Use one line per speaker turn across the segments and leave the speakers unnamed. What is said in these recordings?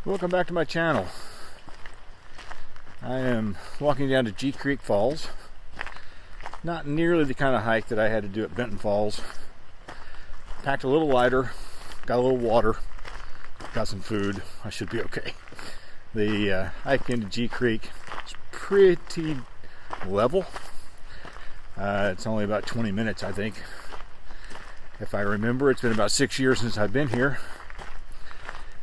Welcome back to my channel. I am walking down to G Creek Falls. Not nearly the kind of hike that I had to do at Benton Falls. Packed a little lighter, got a little water, got some food. I should be okay. The hike into G Creek is pretty level. It's only about 20 minutes, I think. If I remember, it's been about 6 years since I've been here.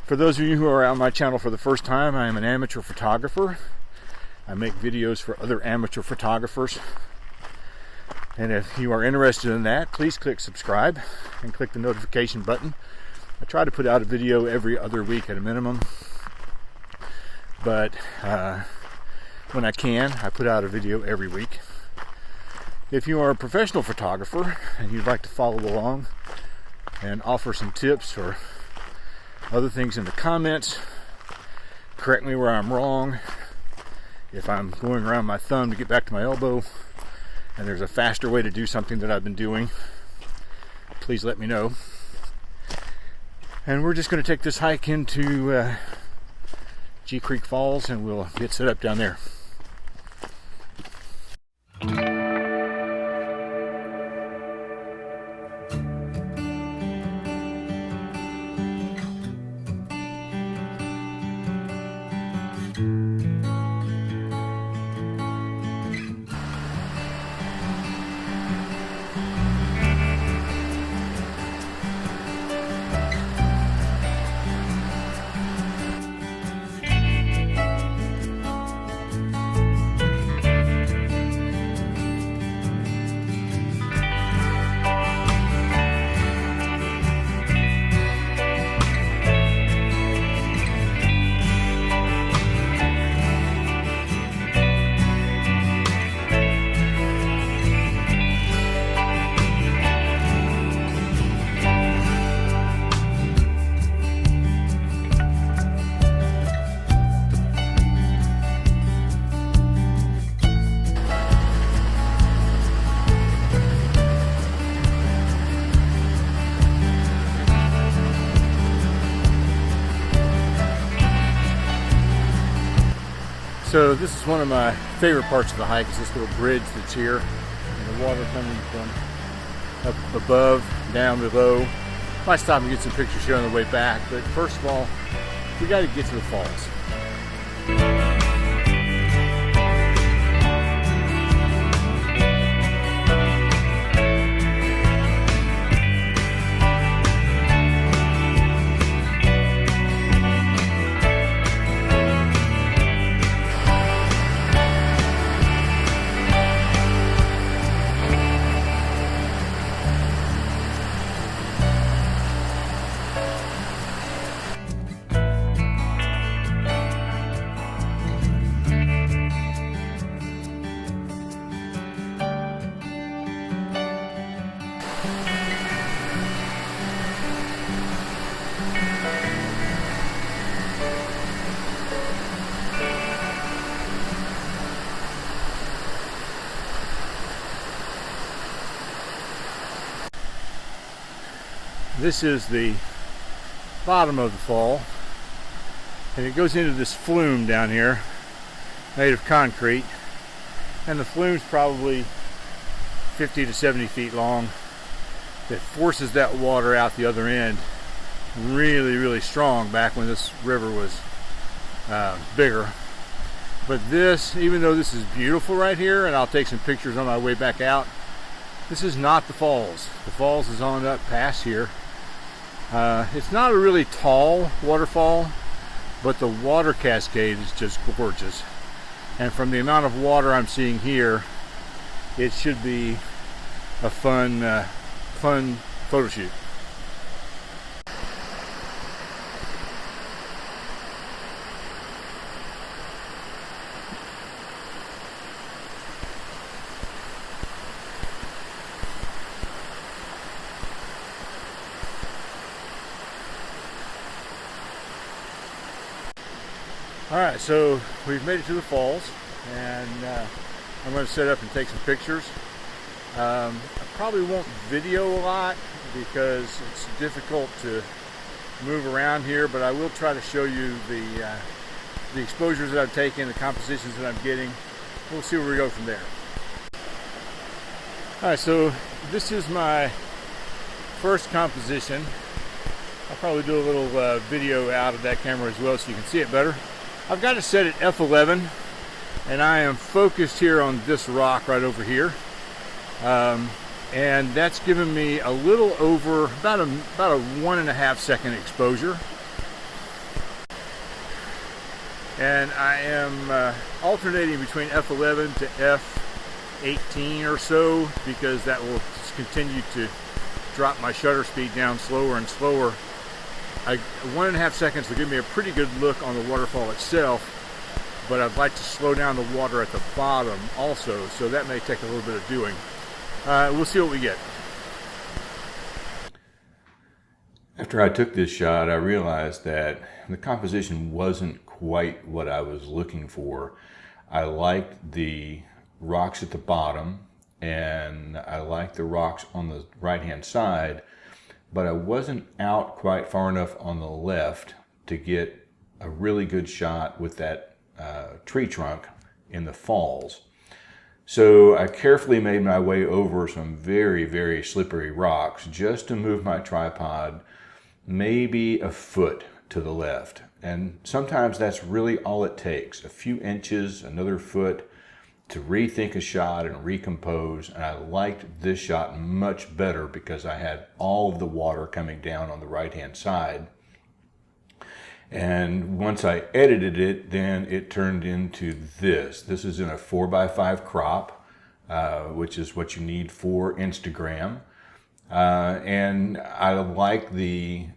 For those of you who are on my channel for the first time, I am an amateur photographer. I make videos for other amateur photographers. And if you are interested in that, please click subscribe and click the notification button. I try to put out a video every other week at a minimum. But when I can, I put out a video every week. If you are a professional photographer and you'd like to follow along and offer some tips or other things in the comments, correct me where I'm wrong. If I'm going around my thumb to get back to my elbow and there's a faster way to do something that I've been doing, please let me know. And we're just going to take this hike into G Creek Falls and we'll get set up down there. So this is one of my favorite parts of the hike, is this little bridge that's here. And the water coming from up above, down below. Might stop and get some pictures here on the way back, but first of all, we got to get to the falls. This is the bottom of the fall, and it goes into this flume down here made of concrete, and the flume's probably 50 to 70 feet long that forces that water out the other end really strong back when this river was bigger. But this, even though this is beautiful right here, and I'll take some pictures on my way back out, this is not the falls. The falls is on up past here. It's not a really tall waterfall, but the water cascade is just gorgeous. And from the amount of water I'm seeing here, it should be a fun photo shoot. Alright, so we've made it to the falls, and I'm going to set up and take some pictures. I probably won't video a lot because it's difficult to move around here, but I will try to show you the exposures that I've taken, the compositions that I'm getting. We'll see where we go from there. Alright, so this is my first composition. I'll probably do a little video out of that camera as well so you can see it better. I've got it set at f11, and I am focused here on this rock right over here. And that's given me a little over about a 1.5 second exposure. And I am alternating between f11 to f18 or so, because that will just continue to drop my shutter speed down slower and slower. 1.5 seconds will give me a pretty good look on the waterfall itself, but I'd like to slow down the water at the bottom also, so that may take a little bit of doing. We'll see what we get.
After I took this shot, I realized that the composition wasn't quite what I was looking for. I liked the rocks at the bottom, and I liked the rocks on the right-hand side, but I wasn't out quite far enough on the left to get a really good shot with that tree trunk in the falls. So I carefully made my way over some very, very slippery rocks just to move my tripod maybe a foot to the left. And sometimes that's really all it takes, a few inches, another foot, to rethink a shot and recompose. And I liked this shot much better because I had all of the water coming down on the right-hand side. And once I edited it, then it turned into this. This is in a 4x5 crop, which is what you need for Instagram. And I like the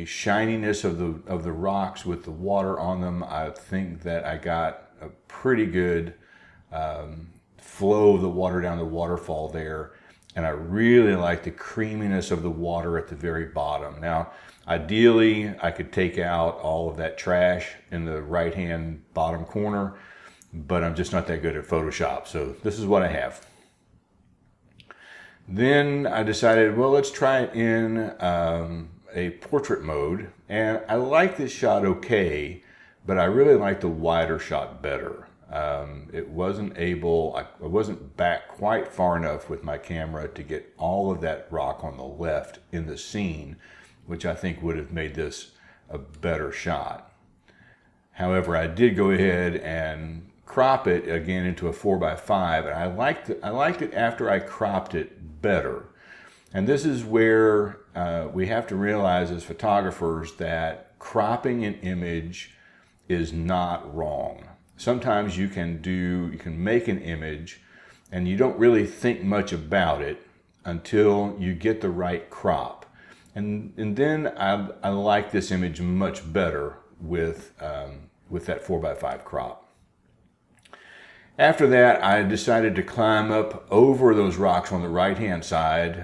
shininess of the rocks with the water on them. I think that I got a pretty good flow of the water down the waterfall there. And I really like the creaminess of the water at the very bottom. Now, ideally, I could take out all of that trash in the right-hand bottom corner, but I'm just not that good at Photoshop, so this is what I have. Then I decided, well, let's try it in a portrait mode, and I like this shot okay, but I really like the wider shot better. I wasn't back quite far enough with my camera to get all of that rock on the left in the scene, which I think would have made this a better shot. However, I did go ahead and crop it again into a 4x5, and I liked it after I cropped it better. And this is where we have to realize as photographers that cropping an image is not wrong. Sometimes you can make an image and you don't really think much about it until you get the right crop. And then I like this image much better with that 4x5 crop. After that, I decided to climb up over those rocks on the right-hand side.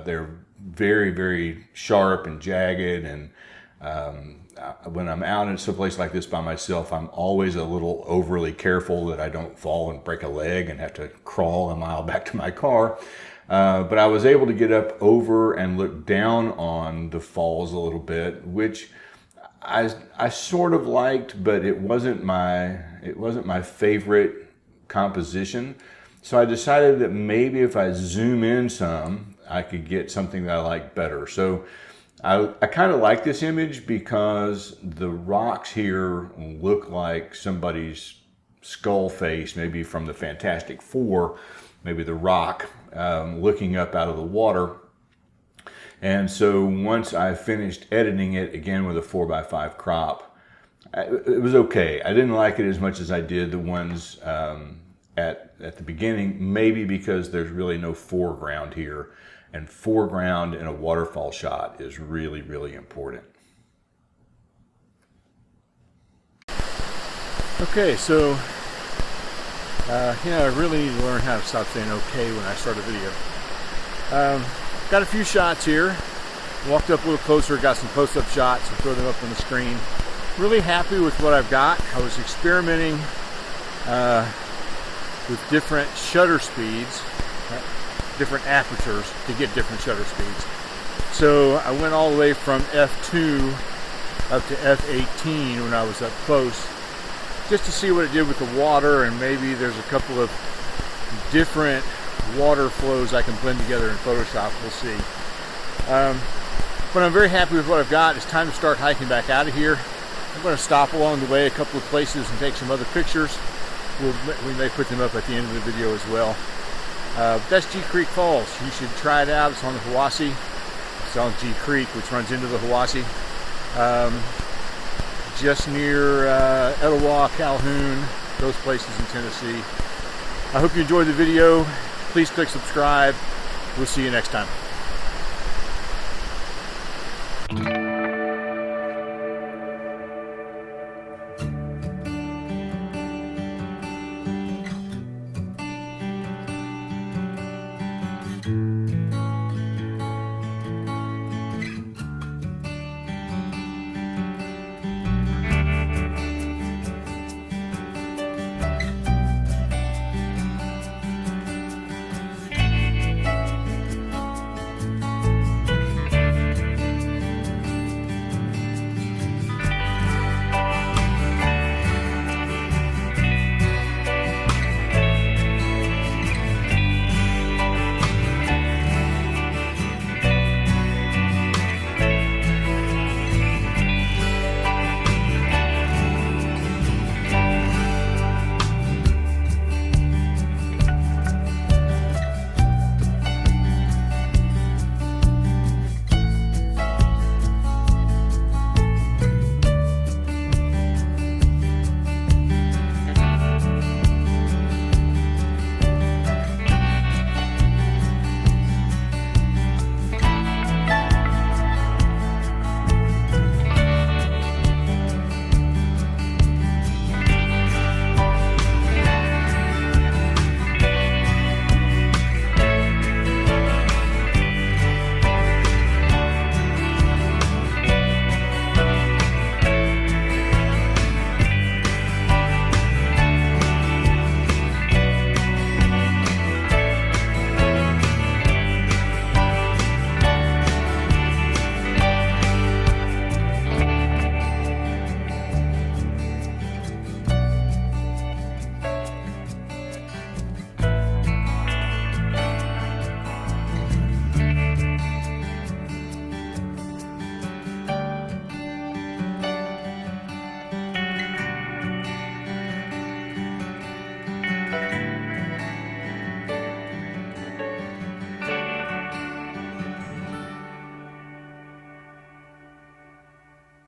They're very, very sharp and jagged, and when I'm out in some place like this by myself, I'm always a little overly careful that I don't fall and break a leg and have to crawl a mile back to my car. But I was able to get up over and look down on the falls a little bit, which I sort of liked, but it wasn't my favorite composition. So I decided that maybe if I zoom in some, I could get something that I like better. So I kind of like this image because the rocks here look like somebody's skull face, maybe from the Fantastic Four, maybe the Rock looking up out of the water. And so once I finished editing it again with a 4x5 crop, it was okay. I didn't like it as much as I did the ones at the beginning, maybe because there's really no foreground here. And foreground in a waterfall shot is really, really important.
Okay, so I really need to learn how to stop saying okay when I start a video. Got a few shots here. Walked up a little closer, got some close-up shots, and throw them up on the screen. Really happy with what I've got. I was experimenting with different shutter speeds, different apertures to get different shutter speeds. So I went all the way from F2 up to F18 when I was up close, just to see what it did with the water, and maybe there's a couple of different water flows I can blend together in Photoshop. We'll see. But I'm very happy with what I've got. It's time to start hiking back out of here. I'm going to stop along the way a couple of places and take some other pictures. We may put them up at the end of the video as well. That's G Creek Falls. You should try it out. It's on the Hiwassee. It's on G Creek, which runs into the Hiwassee. Just near Etowah, Calhoun, those places in Tennessee. I hope you enjoyed the video. Please click subscribe. We'll see you next time.